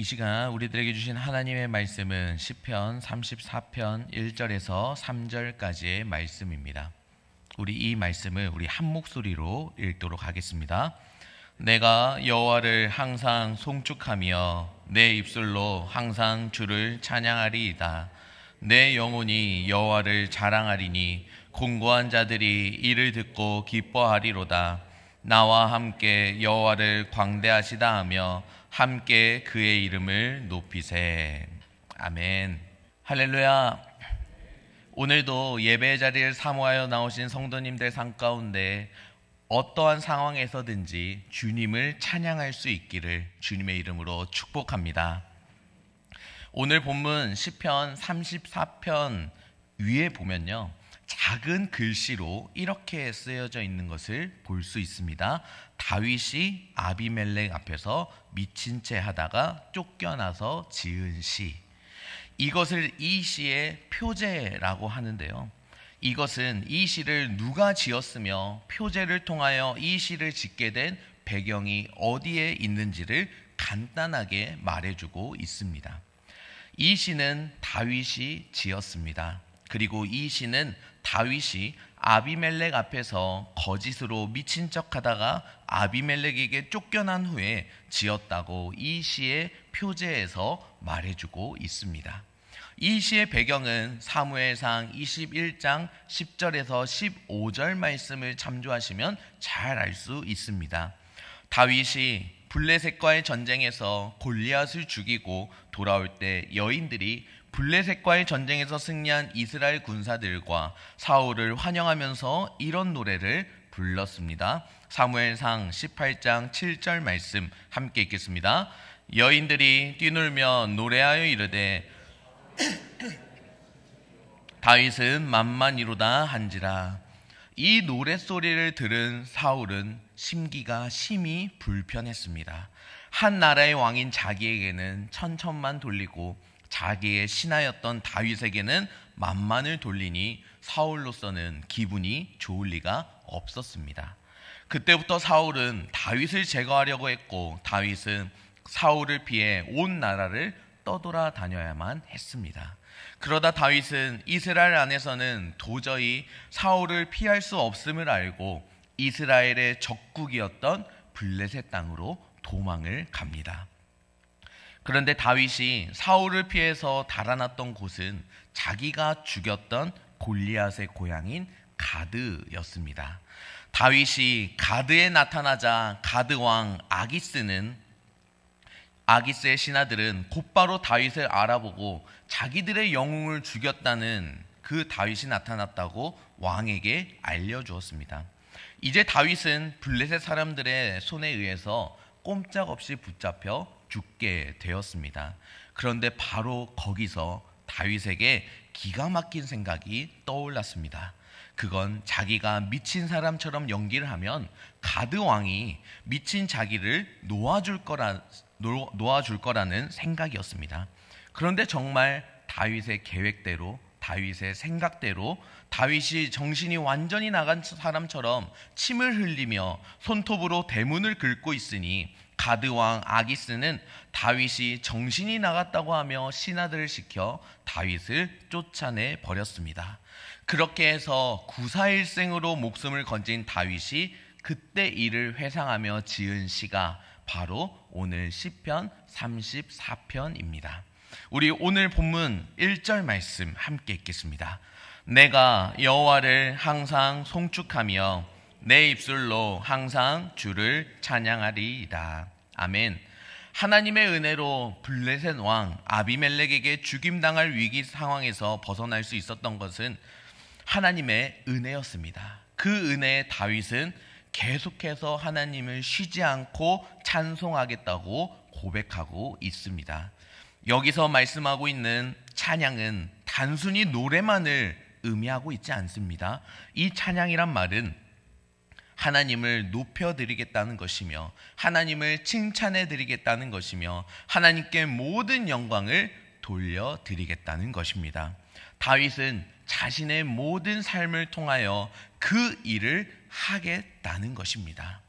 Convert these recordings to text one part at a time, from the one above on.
이 시간 우리들에게 주신 하나님의 말씀은 시편 34편 1절에서 3절까지의 말씀입니다. 우리 이 말씀을 우리 한 목소리로 읽도록 하겠습니다. 내가 여호와를 항상 송축하며 내 입술로 항상 주를 찬양하리이다. 내 영혼이 여호와를 자랑하리니 공고한 자들이 이를 듣고 기뻐하리로다. 나와 함께 여호와를 광대하시다 하며 함께 그의 이름을 높이세. 아멘. 할렐루야. 오늘도 예배의 자리를 사모하여 나오신 성도님들 삶 가운데 어떠한 상황에서든지 주님을 찬양할 수 있기를 주님의 이름으로 축복합니다. 오늘 본문 시편 34편 위에 보면요, 작은 글씨로 이렇게 쓰여져 있는 것을 볼 수 있습니다. 다윗이 아비멜렉 앞에서 미친 채 하다가 쫓겨나서 지은 시. 이것을 이 시의 표제라고 하는데요, 이것은 이 시를 누가 지었으며 표제를 통하여 이 시를 짓게 된 배경이 어디에 있는지를 간단하게 말해주고 있습니다. 이 시는 다윗이 지었습니다. 그리고 이 시는 다윗이 아비멜렉 앞에서 거짓으로 미친 척하다가 아비멜렉에게 쫓겨난 후에 지었다고 이 시의 표제에서 말해주고 있습니다. 이 시의 배경은 사무엘상 21장 10절에서 15절 말씀을 참조하시면 잘 알 수 있습니다. 다윗이 블레셋과의 전쟁에서 골리앗을 죽이고 돌아올 때 여인들이 블레셋과의 전쟁에서 승리한 이스라엘 군사들과 사울을 환영하면서 이런 노래를 불렀습니다. 사무엘상 18장 7절 말씀 함께 읽겠습니다. 여인들이 뛰놀며 노래하여 이르되 다윗은 만만이로다 한지라. 이 노랫소리를 들은 사울은 심기가 심히 불편했습니다. 한 나라의 왕인 자기에게는 천천만 돌리고 자기의 신하였던 다윗에게는 만만을 돌리니 사울로서는 기분이 좋을 리가 없었습니다. 그때부터 사울은 다윗을 제거하려고 했고 다윗은 사울을 피해 온 나라를 떠돌아 다녀야만 했습니다. 그러다 다윗은 이스라엘 안에서는 도저히 사울을 피할 수 없음을 알고 이스라엘의 적국이었던 블레셋 땅으로 도망을 갑니다. 그런데 다윗이 사울을 피해서 달아났던 곳은 자기가 죽였던 골리앗의 고향인 가드였습니다. 다윗이 가드에 나타나자 가드 왕 아기스의 신하들은 곧바로 다윗을 알아보고 자기들의 영웅을 죽였다는 그 다윗이 나타났다고 왕에게 알려주었습니다. 이제 다윗은 블레셋 사람들의 손에 의해서 꼼짝없이 붙잡혀 죽게 되었습니다. 그런데 바로 거기서 다윗에게 기가 막힌 생각이 떠올랐습니다. 그건 자기가 미친 사람처럼 연기를 하면 가드 왕이 미친 자기를 놓아줄 거라는 생각이었습니다. 그런데 정말 다윗의 계획대로, 다윗의 생각대로 다윗이 정신이 완전히 나간 사람처럼 침을 흘리며 손톱으로 대문을 긁고 있으니 가드왕 아기스는 다윗이 정신이 나갔다고 하며 신하들을 시켜 다윗을 쫓아내 버렸습니다. 그렇게 해서 구사일생으로 목숨을 건진 다윗이 그때 일을 회상하며 지은 시가 바로 오늘 시편 34편입니다. 우리 오늘 본문 1절 말씀 함께 읽겠습니다. 내가 여호와를 항상 송축하며 내 입술로 항상 주를 찬양하리이다. 아멘. 하나님의 은혜로 블레셋 왕 아비멜렉에게 죽임당할 위기 상황에서 벗어날 수 있었던 것은 하나님의 은혜였습니다. 그 은혜에 다윗은 계속해서 하나님을 쉬지 않고 찬송하겠다고 고백하고 있습니다. 여기서 말씀하고 있는 찬양은 단순히 노래만을 의미하고 있지 않습니다. 이 찬양이란 말은 하나님을 높여드리겠다는 것이며 하나님을 칭찬해드리겠다는 것이며 하나님께 모든 영광을 돌려드리겠다는 것입니다. 다윗은 자신의 모든 삶을 통하여 그 일을 하겠다는 것입니다.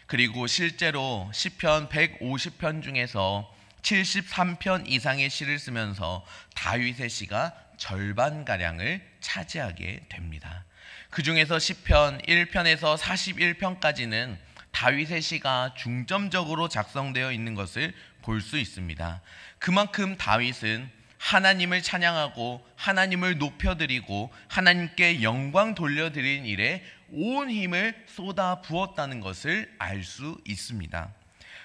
그리고 실제로 시편 150편 중에서 73편 이상의 시를 쓰면서 다윗의 시가 절반가량을 차지하게 됩니다. 그 중에서 시편 1편에서 41편까지는 다윗의 시가 중점적으로 작성되어 있는 것을 볼 수 있습니다. 그만큼 다윗은 하나님을 찬양하고 하나님을 높여드리고 하나님께 영광 돌려드리는 일에 온 힘을 쏟아 부었다는 것을 알 수 있습니다.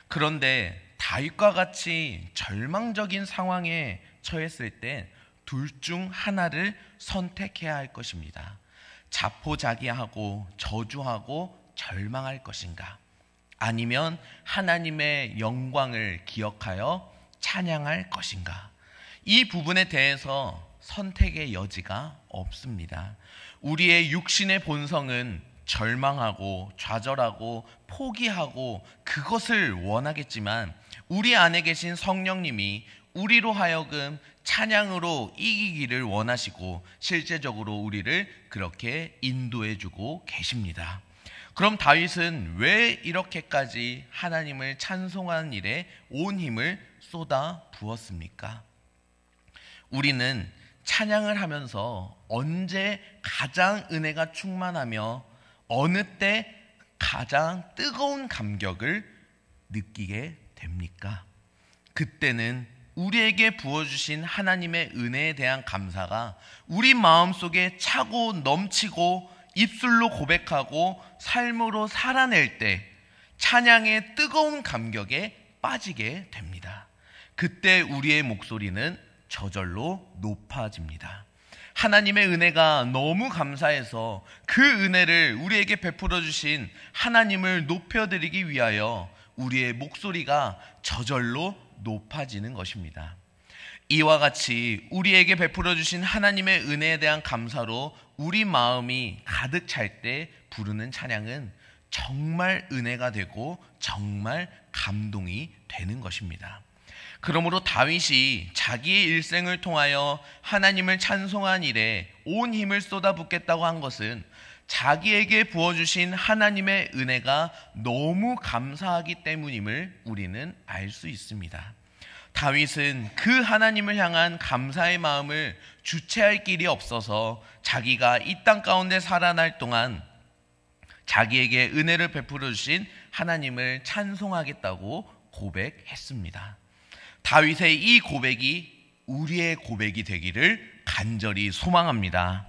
그런데 다윗과 같이 절망적인 상황에 처했을 때 둘 중 하나를 선택해야 할 것입니다. 자포자기하고 저주하고 절망할 것인가? 아니면 하나님의 영광을 기억하여 찬양할 것인가? 이 부분에 대해서 선택의 여지가 없습니다. 우리의 육신의 본성은 절망하고 좌절하고 포기하고 그것을 원하겠지만 우리 안에 계신 성령님이 우리로 하여금 찬양으로 이기기를 원하시고 실제적으로 우리를 그렇게 인도해주고 계십니다. 그럼 다윗은 왜 이렇게까지 하나님을 찬송하는 일에 온 힘을 쏟아 부었습니까? 우리는 찬양을 하면서 언제 가장 은혜가 충만하며 어느 때 가장 뜨거운 감격을 느끼게 됩니까? 그때는 우리에게 부어주신 하나님의 은혜에 대한 감사가 우리 마음속에 차고 넘치고 입술로 고백하고 삶으로 살아낼 때 찬양의 뜨거운 감격에 빠지게 됩니다. 그때 우리의 목소리는 저절로 높아집니다. 하나님의 은혜가 너무 감사해서 그 은혜를 우리에게 베풀어 주신 하나님을 높여드리기 위하여 우리의 목소리가 저절로 높아지는 것입니다. 이와 같이 우리에게 베풀어 주신 하나님의 은혜에 대한 감사로 우리 마음이 가득 찰 때 부르는 찬양은 정말 은혜가 되고 정말 감동이 되는 것입니다. 그러므로 다윗이 자기의 일생을 통하여 하나님을 찬송한 일에 온 힘을 쏟아붓겠다고 한 것은 자기에게 부어주신 하나님의 은혜가 너무 감사하기 때문임을 우리는 알 수 있습니다. 다윗은 그 하나님을 향한 감사의 마음을 주체할 길이 없어서 자기가 이 땅 가운데 살아날 동안 자기에게 은혜를 베풀어 주신 하나님을 찬송하겠다고 고백했습니다. 다윗의 이 고백이 우리의 고백이 되기를 간절히 소망합니다.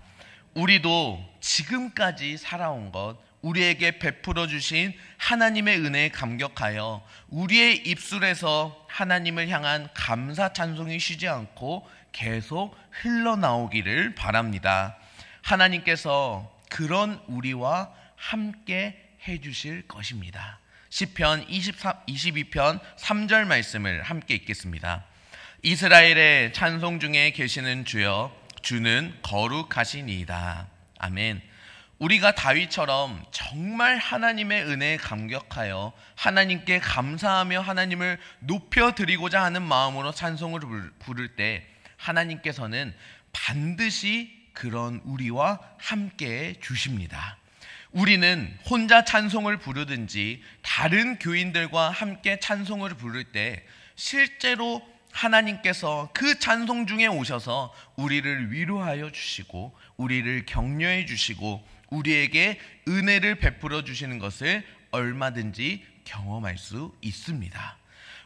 우리도 지금까지 살아온 것, 우리에게 베풀어 주신 하나님의 은혜에 감격하여 우리의 입술에서 하나님을 향한 감사 찬송이 쉬지 않고 계속 흘러나오기를 바랍니다. 하나님께서 그런 우리와 함께 해주실 것입니다. 시편 22편 3절 말씀을 함께 읽겠습니다. 이스라엘의 찬송 중에 계시는 주여, 주는 거룩하시니이다. 아멘. 우리가 다윗처럼 정말 하나님의 은혜에 감격하여 하나님께 감사하며 하나님을 높여드리고자 하는 마음으로 찬송을 부를 때 하나님께서는 반드시 그런 우리와 함께 주십니다. 우리는 혼자 찬송을 부르든지 다른 교인들과 함께 찬송을 부를 때 실제로 하나님께서 그 찬송 중에 오셔서 우리를 위로하여 주시고 우리를 격려해 주시고 우리에게 은혜를 베풀어 주시는 것을 얼마든지 경험할 수 있습니다.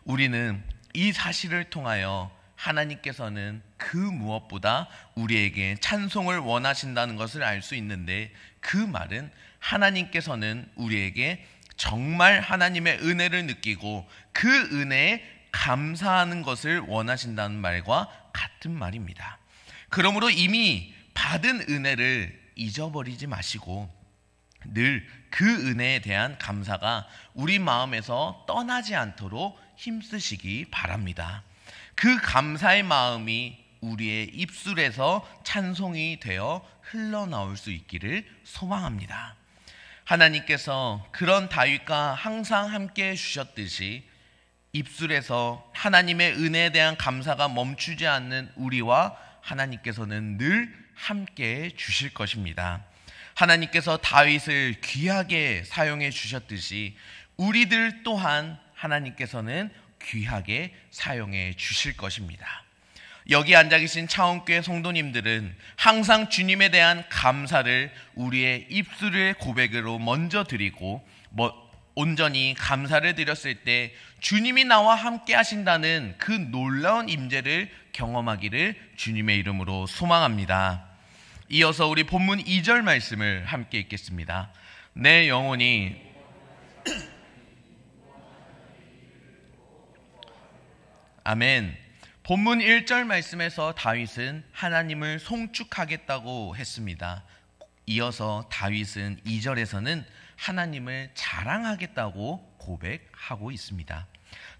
우리는 이 사실을 통하여 하나님께서는 그 무엇보다 우리에게 찬송을 원하신다는 것을 알 수 있는데, 그 말은 하나님께서는 우리에게 정말 하나님의 은혜를 느끼고 그 은혜에 감사하는 것을 원하신다는 말과 같은 말입니다. 그러므로 이미 받은 은혜를 잊어버리지 마시고 늘 그 은혜에 대한 감사가 우리 마음에서 떠나지 않도록 힘쓰시기 바랍니다. 그 감사의 마음이 우리의 입술에서 찬송이 되어 흘러나올 수 있기를 소망합니다. 하나님께서 그런 다윗과 항상 함께 해주셨듯이 입술에서 하나님의 은혜에 대한 감사가 멈추지 않는 우리와 하나님께서는 늘 함께 주실 것입니다. 하나님께서 다윗을 귀하게 사용해 주셨듯이 우리들 또한 하나님께서는 귀하게 사용해 주실 것입니다. 여기 앉아 계신 차원교회 성도님들은 항상 주님에 대한 감사를 우리의 입술의 고백으로 먼저 드리고 온전히 감사를 드렸을 때 주님이 나와 함께 하신다는 그 놀라운 임재를 경험하기를 주님의 이름으로 소망합니다. 이어서 우리 본문 2절 말씀을 함께 읽겠습니다. 내 영혼이 아멘. 본문 1절 말씀에서 다윗은 하나님을 송축하겠다고 했습니다. 이어서 다윗은 2절에서는 하나님을 자랑하겠다고 고백하고 있습니다.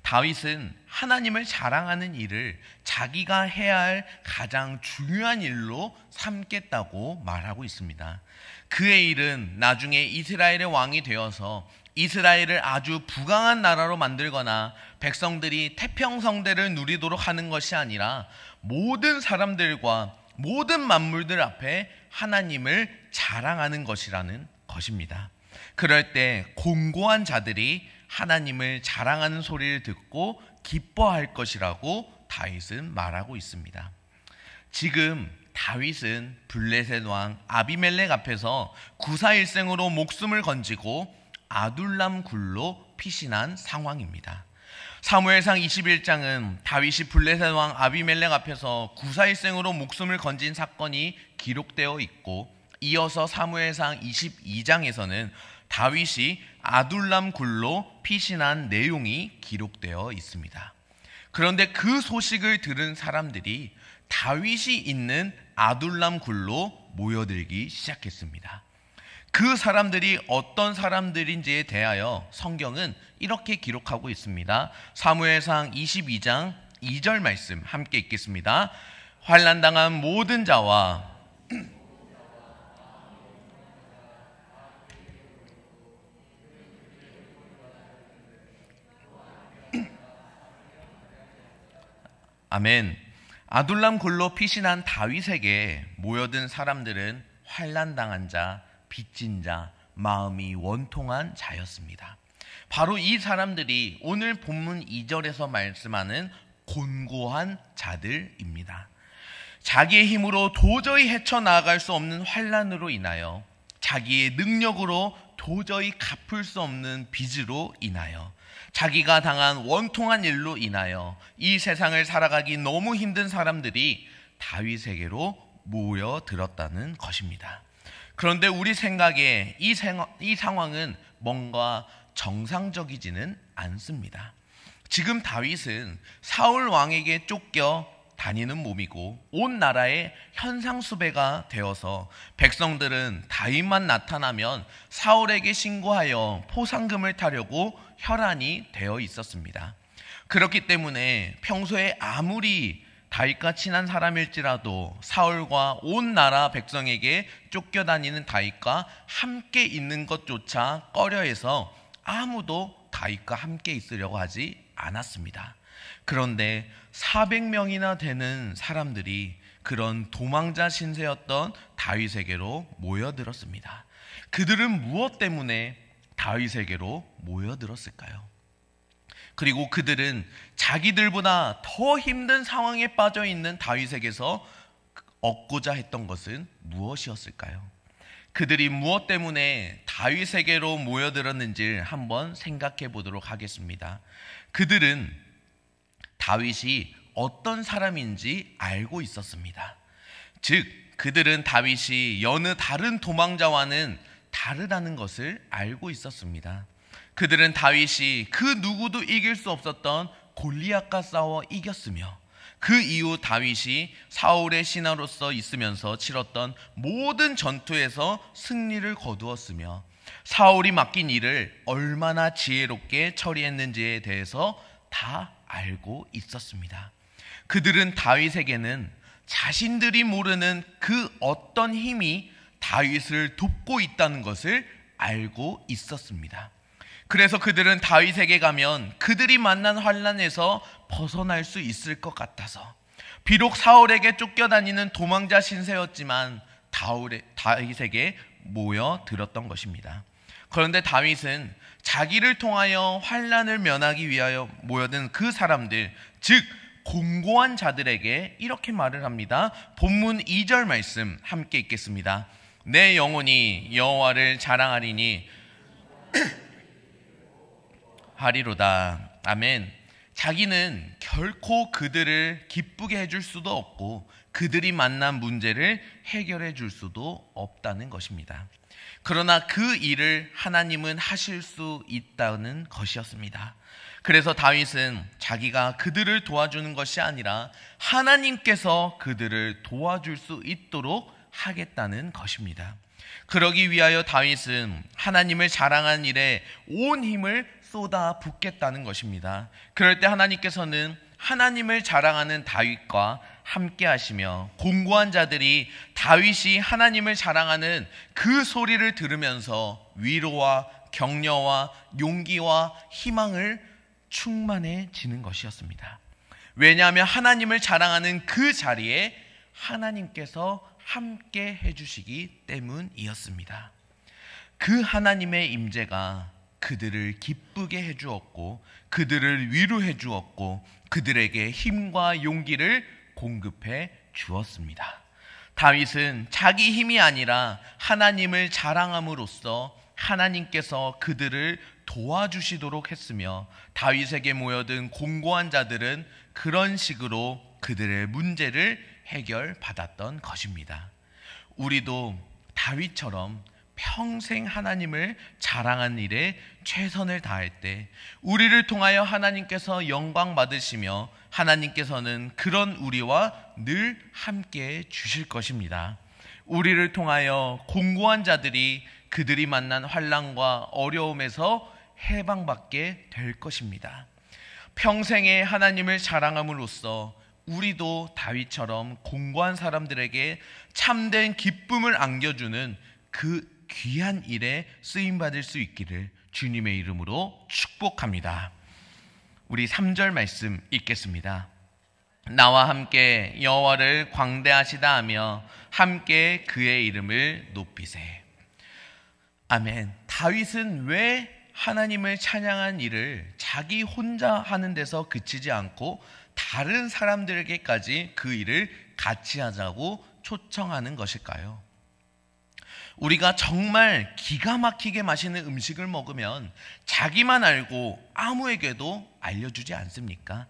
다윗은 하나님을 자랑하는 일을 자기가 해야 할 가장 중요한 일로 삼겠다고 말하고 있습니다. 그의 일은 나중에 이스라엘의 왕이 되어서 이스라엘을 아주 부강한 나라로 만들거나 백성들이 태평성대를 누리도록 하는 것이 아니라 모든 사람들과 모든 만물들 앞에 하나님을 자랑하는 것이라는 것입니다. 그럴 때 공고한 자들이 하나님을 자랑하는 소리를 듣고 기뻐할 것이라고 다윗은 말하고 있습니다. 지금 다윗은 블레셋 왕 아비멜렉 앞에서 구사일생으로 목숨을 건지고 아둘람 굴로 피신한 상황입니다. 사무엘상 21장은 다윗이 블레셋 왕 아비멜렉 앞에서 구사일생으로 목숨을 건진 사건이 기록되어 있고, 이어서 사무엘상 22장에서는 다윗이 아둘람 굴로 피신한 내용이 기록되어 있습니다. 그런데 그 소식을 들은 사람들이 다윗이 있는 아둘람 굴로 모여들기 시작했습니다. 그 사람들이 어떤 사람들인지에 대하여 성경은 이렇게 기록하고 있습니다. 사무엘상 22장 2절 말씀 함께 읽겠습니다. 환난당한 모든 자와 아멘. 아둘람 굴로 피신한 다윗에게 모여든 사람들은 환난당한 자, 빚진 자, 마음이 원통한 자였습니다. 바로 이 사람들이 오늘 본문 2절에서 말씀하는 곤고한 자들입니다. 자기의 힘으로 도저히 헤쳐나갈 수 없는 환난으로 인하여, 자기의 능력으로 도저히 갚을 수 없는 빚으로 인하여, 자기가 당한 원통한 일로 인하여 이 세상을 살아가기 너무 힘든 사람들이 다윗에게로 모여들었다는 것입니다. 그런데 우리 생각에 이 상황은 뭔가 정상적이지는 않습니다. 지금 다윗은 사울 왕에게 쫓겨 다니는 몸이고 온 나라의 현상수배가 되어서 백성들은 다윗만 나타나면 사울에게 신고하여 포상금을 타려고 혈안이 되어 있었습니다. 그렇기 때문에 평소에 아무리 다윗과 친한 사람일지라도 사울과 온 나라 백성에게 쫓겨다니는 다윗과 함께 있는 것조차 꺼려해서 아무도 다윗과 함께 있으려고 하지 않았습니다. 그런데 400명이나 되는 사람들이 그런 도망자 신세였던 다윗에게로 모여들었습니다. 그들은 무엇 때문에 다윗에게로 모여들었을까요? 그리고 그들은 자기들보다 더 힘든 상황에 빠져 있는 다윗에게서 얻고자 했던 것은 무엇이었을까요? 그들이 무엇 때문에 다윗에게로 모여들었는지 한번 생각해 보도록 하겠습니다. 그들은 다윗이 어떤 사람인지 알고 있었습니다. 즉, 그들은 다윗이 여느 다른 도망자와는 다르다는 것을 알고 있었습니다. 그들은 다윗이 그 누구도 이길 수 없었던 골리앗과 싸워 이겼으며, 그 이후 다윗이 사울의 신하로서 있으면서 치렀던 모든 전투에서 승리를 거두었으며, 사울이 맡긴 일을 얼마나 지혜롭게 처리했는지에 대해서 다 알고 있었습니다. 그들은 다윗에게는 자신들이 모르는 그 어떤 힘이 다윗을 돕고 있다는 것을 알고 있었습니다. 그래서 그들은 다윗에게 가면 그들이 만난 환난에서 벗어날 수 있을 것 같아서, 비록 사울에게 쫓겨다니는 도망자 신세였지만 다윗에게 모여들었던 것입니다. 그런데 다윗은 자기를 통하여 환난을 면하기 위하여 모여든 그 사람들, 즉 공고한 자들에게 이렇게 말을 합니다. 본문 2절 말씀 함께 읽겠습니다. 내 영혼이 여호와를 자랑하리니 하리로다. 아멘. 자기는 결코 그들을 기쁘게 해줄 수도 없고 그들이 만난 문제를 해결해 줄 수도 없다는 것입니다. 그러나 그 일을 하나님은 하실 수 있다는 것이었습니다. 그래서 다윗은 자기가 그들을 도와주는 것이 아니라 하나님께서 그들을 도와줄 수 있도록 하겠다는 것입니다. 그러기 위하여 다윗은 하나님을 자랑한 일에 온 힘을 쏟아 붓겠다는 것입니다. 그럴 때 하나님께서는 하나님을 자랑하는 다윗과 함께 하시며 공고한 자들이 다윗이 하나님을 자랑하는 그 소리를 들으면서 위로와 격려와 용기와 희망을 충만해지는 것이었습니다. 왜냐하면 하나님을 자랑하는 그 자리에 하나님께서 함께 해주시기 때문이었습니다. 그 하나님의 임재가 그들을 기쁘게 해주었고 그들을 위로해 주었고 그들에게 힘과 용기를 공급해 주었습니다. 다윗은 자기 힘이 아니라 하나님을 자랑함으로써 하나님께서 그들을 도와주시도록 했으며 다윗에게 모여든 공고한 자들은 그런 식으로 그들의 문제를 해결받았던 것입니다. 우리도 다윗처럼 평생 하나님을 자랑한 일에 최선을 다할 때 우리를 통하여 하나님께서 영광 받으시며 하나님께서는 그런 우리와 늘 함께 주실 것입니다. 우리를 통하여 공고한 자들이 그들이 만난 환난과 어려움에서 해방받게 될 것입니다. 평생에 하나님을 자랑함으로써 우리도 다윗처럼 공고한 사람들에게 참된 기쁨을 안겨주는 그 귀한 일에 쓰임받을 수 있기를 주님의 이름으로 축복합니다. 우리 3절 말씀 읽겠습니다. 나와 함께 여호와를 광대하시다 하며 함께 그의 이름을 높이세. 아멘. 다윗은 왜 하나님을 찬양한 일을 자기 혼자 하는 데서 그치지 않고 다른 사람들에게까지 그 일을 같이 하자고 초청하는 것일까요? 우리가 정말 기가 막히게 맛있는 음식을 먹으면 자기만 알고 아무에게도 알려주지 않습니까?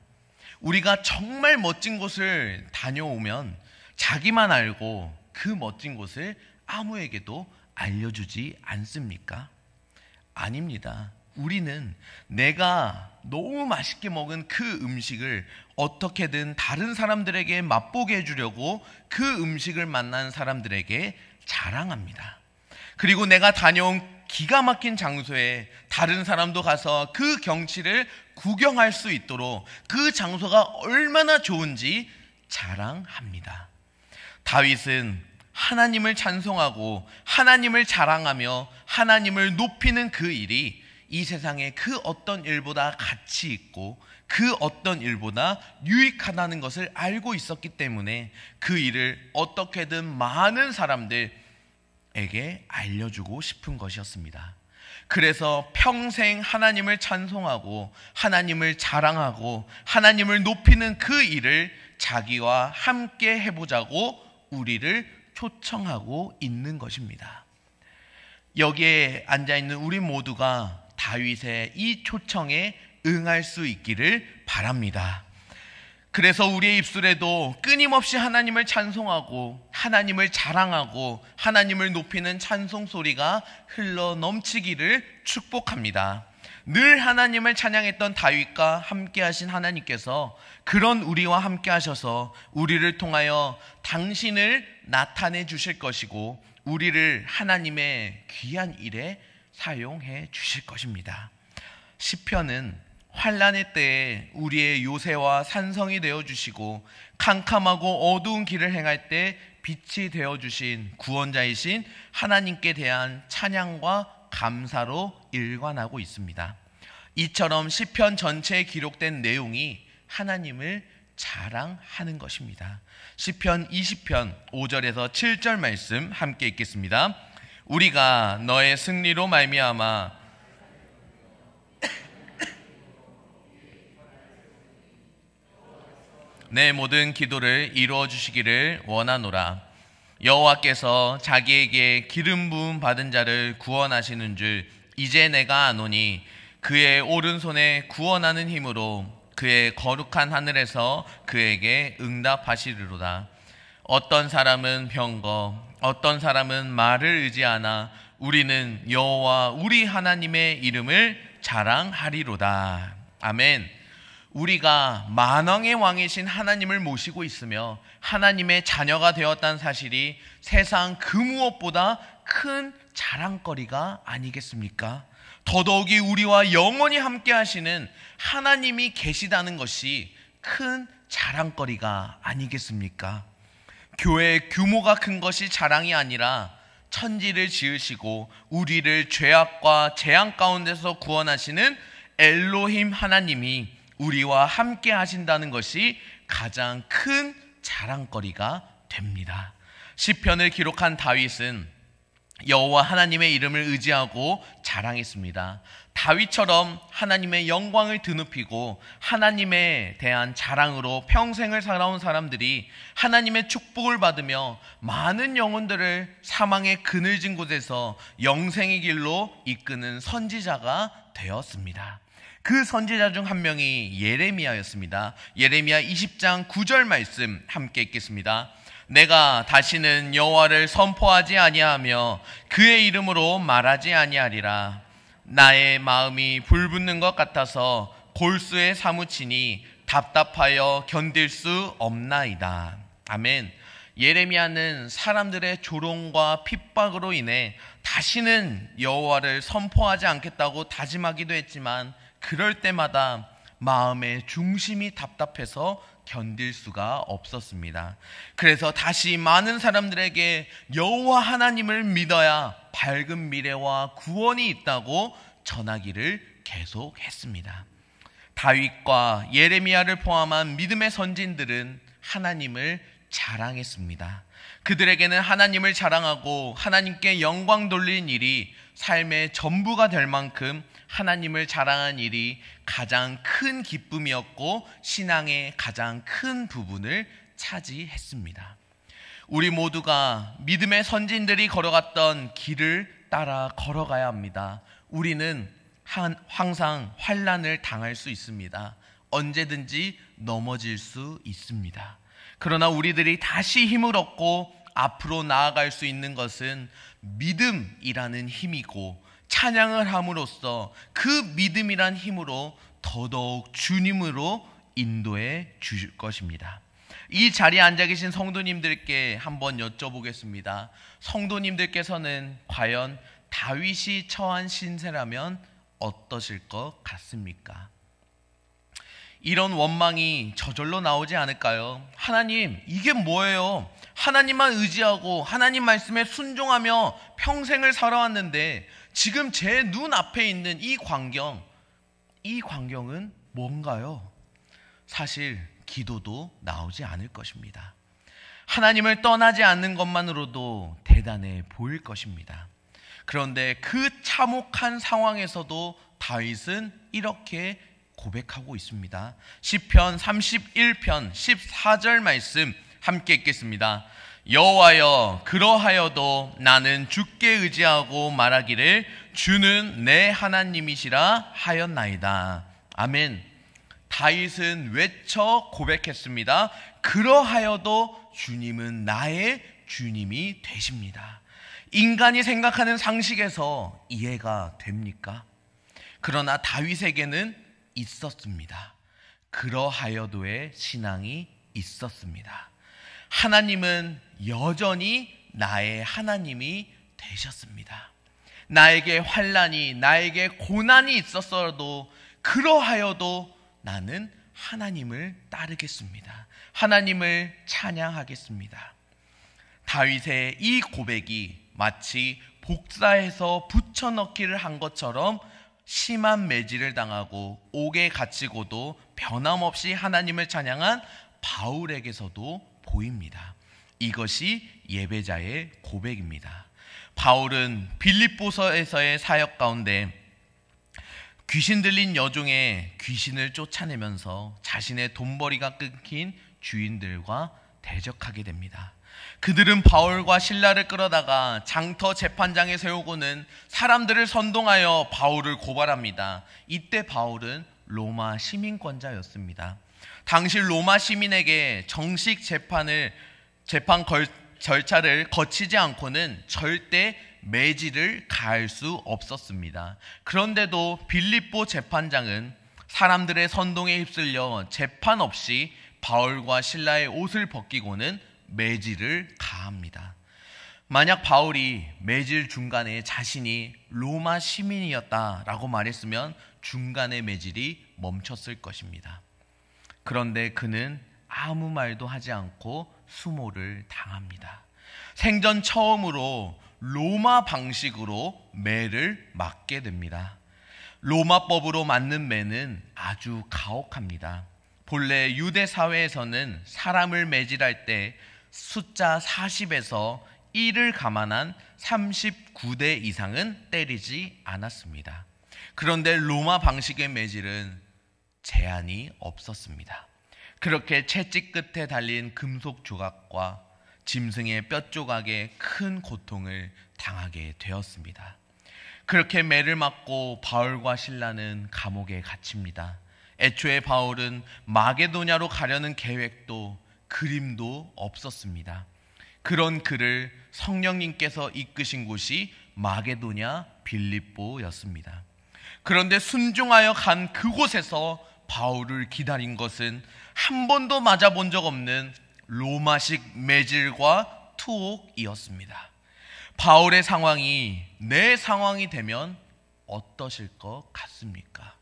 우리가 정말 멋진 곳을 다녀오면 자기만 알고 그 멋진 곳을 아무에게도 알려주지 않습니까? 아닙니다. 우리는 내가 너무 맛있게 먹은 그 음식을 어떻게든 다른 사람들에게 맛보게 해주려고 그 음식을 만난 사람들에게 자랑합니다. 그리고 내가 다녀온 기가 막힌 장소에 다른 사람도 가서 그 경치를 구경할 수 있도록 그 장소가 얼마나 좋은지 자랑합니다. 다윗은 하나님을 찬송하고 하나님을 자랑하며 하나님을 높이는 그 일이 이 세상에 그 어떤 일보다 가치 있고 그 어떤 일보다 유익하다는 것을 알고 있었기 때문에 그 일을 어떻게든 많은 사람들에게 알려주고 싶은 것이었습니다. 그래서 평생 하나님을 찬송하고 하나님을 자랑하고 하나님을 높이는 그 일을 자기와 함께 해보자고 우리를 초청하고 있는 것입니다. 여기에 앉아있는 우리 모두가 다윗의 이 초청에 응할 수 있기를 바랍니다. 그래서 우리의 입술에도 끊임없이 하나님을 찬송하고 하나님을 자랑하고 하나님을 높이는 찬송 소리가 흘러 넘치기를 축복합니다. 늘 하나님을 찬양했던 다윗과 함께 하신 하나님께서 그런 우리와 함께 하셔서 우리를 통하여 당신을 나타내 주실 것이고 우리를 하나님의 귀한 일에 사용해 주실 것입니다. 시편은 환난의 때에 우리의 요새와 산성이 되어주시고 캄캄하고 어두운 길을 행할 때 빛이 되어주신 구원자이신 하나님께 대한 찬양과 감사로 일관하고 있습니다. 이처럼 시편 전체에 기록된 내용이 하나님을 자랑하는 것입니다. 시편 20편 5절에서 7절 말씀 함께 읽겠습니다. 우리가 너의 승리로 말미암아 내 모든 기도를 이루어 주시기를 원하노라. 여호와께서 자기에게 기름 부음 받은 자를 구원하시는 줄 이제 내가 아노니 그의 오른손에 구원하는 힘으로 그의 거룩한 하늘에서 그에게 응답하시리로다. 어떤 사람은 병거, 어떤 사람은 말을 의지하나 우리는 여호와 우리 하나님의 이름을 자랑하리로다. 아멘. 우리가 만왕의 왕이신 하나님을 모시고 있으며 하나님의 자녀가 되었다는 사실이 세상 그 무엇보다 큰 자랑거리가 아니겠습니까? 더더욱이 우리와 영원히 함께 하시는 하나님이 계시다는 것이 큰 자랑거리가 아니겠습니까? 교회의 규모가 큰 것이 자랑이 아니라 천지를 지으시고 우리를 죄악과 재앙 가운데서 구원하시는 엘로힘 하나님이 우리와 함께 하신다는 것이 가장 큰 자랑거리가 됩니다. 시편을 기록한 다윗은 여호와 하나님의 이름을 의지하고 자랑했습니다. 다윗처럼 하나님의 영광을 드높이고 하나님에 대한 자랑으로 평생을 살아온 사람들이 하나님의 축복을 받으며 많은 영혼들을 사망의 그늘진 곳에서 영생의 길로 이끄는 선지자가 되었습니다. 그 선지자 중 한 명이 예레미야였습니다. 예레미야 20장 9절 말씀 함께 읽겠습니다. 내가 다시는 여호와를 선포하지 아니하며 그의 이름으로 말하지 아니하리라. 나의 마음이 불붙는 것 같아서 골수에 사무치니 답답하여 견딜 수 없나이다. 아멘. 예레미야는 사람들의 조롱과 핍박으로 인해 다시는 여호와를 선포하지 않겠다고 다짐하기도 했지만 그럴 때마다 마음의 중심이 답답해서 견딜 수가 없었습니다. 그래서 다시 많은 사람들에게 여호와 하나님을 믿어야 밝은 미래와 구원이 있다고 전하기를 계속했습니다. 다윗과 예레미야를 포함한 믿음의 선진들은 하나님을 자랑했습니다. 그들에게는 하나님을 자랑하고 하나님께 영광 돌리는 일이 삶의 전부가 될 만큼 하나님을 자랑한 일이 가장 큰 기쁨이었고 신앙의 가장 큰 부분을 차지했습니다. 우리 모두가 믿음의 선진들이 걸어갔던 길을 따라 걸어가야 합니다. 우리는 항상 환난을 당할 수 있습니다. 언제든지 넘어질 수 있습니다. 그러나 우리들이 다시 힘을 얻고 앞으로 나아갈 수 있는 것은 믿음이라는 힘이고 찬양을 함으로써 그 믿음이란 힘으로 더더욱 주님으로 인도해 주실 것입니다. 이 자리에 앉아 계신 성도님들께 한번 여쭤보겠습니다. 성도님들께서는 과연 다윗이 처한 신세라면 어떠실 것 같습니까? 이런 원망이 저절로 나오지 않을까요? 하나님, 이게 뭐예요? 하나님만 의지하고 하나님 말씀에 순종하며 평생을 살아왔는데 지금 제 눈앞에 있는 이 광경은 뭔가요? 사실 기도도 나오지 않을 것입니다. 하나님을 떠나지 않는 것만으로도 대단해 보일 것입니다. 그런데 그 참혹한 상황에서도 다윗은 이렇게 고백하고 있습니다. 시편 31편 14절 말씀 함께 읽겠습니다. 여호와여, 그러하여도 나는 주께 의지하고 말하기를 주는 내 하나님이시라 하였나이다. 아멘. 다윗은 외쳐 고백했습니다. 그러하여도 주님은 나의 주님이 되십니다. 인간이 생각하는 상식에서 이해가 됩니까? 그러나 다윗에게는 있었습니다. 그러하여도의 신앙이 있었습니다. 하나님은 여전히 나의 하나님이 되셨습니다. 나에게 환난이, 나에게 고난이 있었어도 그러하여도 나는 하나님을 따르겠습니다. 하나님을 찬양하겠습니다. 다윗의 이 고백이 마치 복사해서 붙여넣기를 한 것처럼 심한 매질을 당하고 옥에 갇히고도 변함없이 하나님을 찬양한 바울에게서도 보입니다. 이것이 예배자의 고백입니다. 바울은 빌립보서에서의 사역 가운데 귀신 들린 여종의 귀신을 쫓아내면서 자신의 돈벌이가 끊긴 주인들과 대적하게 됩니다. 그들은 바울과 실라를 끌어다가 장터 재판장에 세우고는 사람들을 선동하여 바울을 고발합니다. 이때 바울은 로마 시민권자였습니다. 당시 로마 시민에게 정식 재판 절차를 거치지 않고는 절대 매질을 가할 수 없었습니다. 그런데도 빌립보 재판장은 사람들의 선동에 휩쓸려 재판 없이 바울과 실라의 옷을 벗기고는 매질을 가합니다. 만약 바울이 매질 중간에 자신이 로마 시민이었다라고 말했으면 중간에 매질이 멈췄을 것입니다. 그런데 그는 아무 말도 하지 않고 수모를 당합니다. 생전 처음으로 로마 방식으로 매를 맞게 됩니다. 로마법으로 맞는 매는 아주 가혹합니다. 본래 유대 사회에서는 사람을 매질할 때 숫자 40에서 1을 감안한 39대 이상은 때리지 않았습니다. 그런데 로마 방식의 매질은 제한이 없었습니다. 그렇게 채찍 끝에 달린 금속 조각과 짐승의 뼈 조각에 큰 고통을 당하게 되었습니다. 그렇게 매를 맞고 바울과 실라는 감옥에 갇힙니다. 애초에 바울은 마게도냐로 가려는 계획도 그림도 없었습니다. 그런 그를 성령님께서 이끄신 곳이 마게도냐 빌립보였습니다. 그런데 순종하여 간 그곳에서 바울을 기다린 것은 한 번도 맞아본 적 없는 로마식 매질과 투옥이었습니다. 바울의 상황이 내 상황이 되면 어떠실 것 같습니까?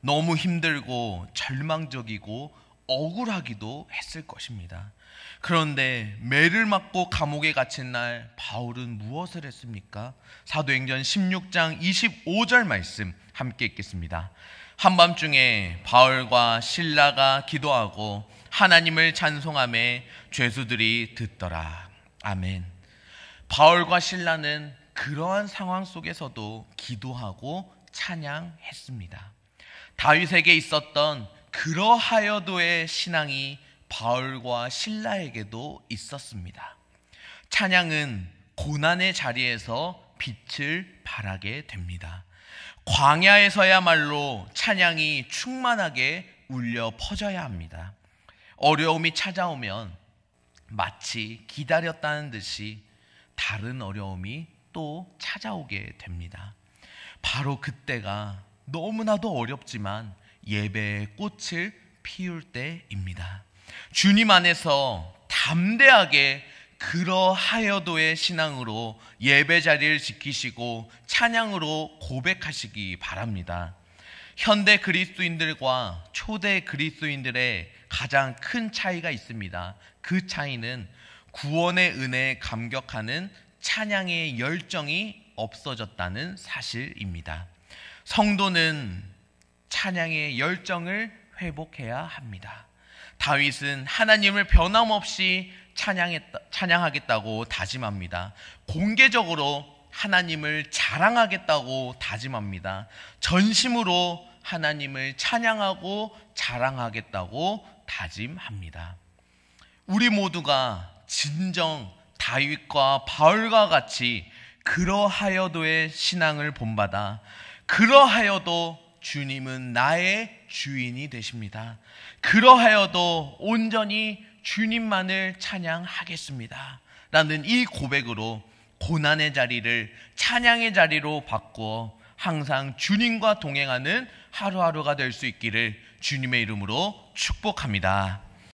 너무 힘들고 절망적이고 억울하기도 했을 것입니다. 그런데 매를 맞고 감옥에 갇힌 날 바울은 무엇을 했습니까? 사도행전 16장 25절 말씀 함께 읽겠습니다. 한밤중에 바울과 실라가 기도하고 하나님을 찬송하매 죄수들이 듣더라. 아멘. 바울과 실라는 그러한 상황 속에서도 기도하고 찬양했습니다. 다윗에게 있었던 그러하여도의 신앙이 바울과 실라에게도 있었습니다. 찬양은 고난의 자리에서 빛을 발하게 됩니다. 광야에서야말로 찬양이 충만하게 울려 퍼져야 합니다. 어려움이 찾아오면 마치 기다렸다는 듯이 다른 어려움이 또 찾아오게 됩니다. 바로 그때가 너무나도 어렵지만 예배의 꽃을 피울 때입니다. 주님 안에서 담대하게 그러하여도의 신앙으로 예배 자리를 지키시고 찬양으로 고백하시기 바랍니다. 현대 그리스도인들과 초대 그리스도인들의 가장 큰 차이가 있습니다. 그 차이는 구원의 은혜에 감격하는 찬양의 열정이 없어졌다는 사실입니다. 성도는 찬양의 열정을 회복해야 합니다. 다윗은 하나님을 변함없이 찬양하겠다고 다짐합니다. 공개적으로 하나님을 자랑하겠다고 다짐합니다. 전심으로 하나님을 찬양하고 자랑하겠다고 다짐합니다. 우리 모두가 진정 다윗과 바울과 같이 그러하여도의 신앙을 본받아 그러하여도 주님은 나의 주인이 되십니다. 그러하여도 온전히 주님만을 찬양하겠습니다. 라는 이 고백으로 고난의 자리를 찬양의 자리로 바꾸어 항상 주님과 동행하는 하루하루가 될 수 있기를 주님의 이름으로 축복합니다.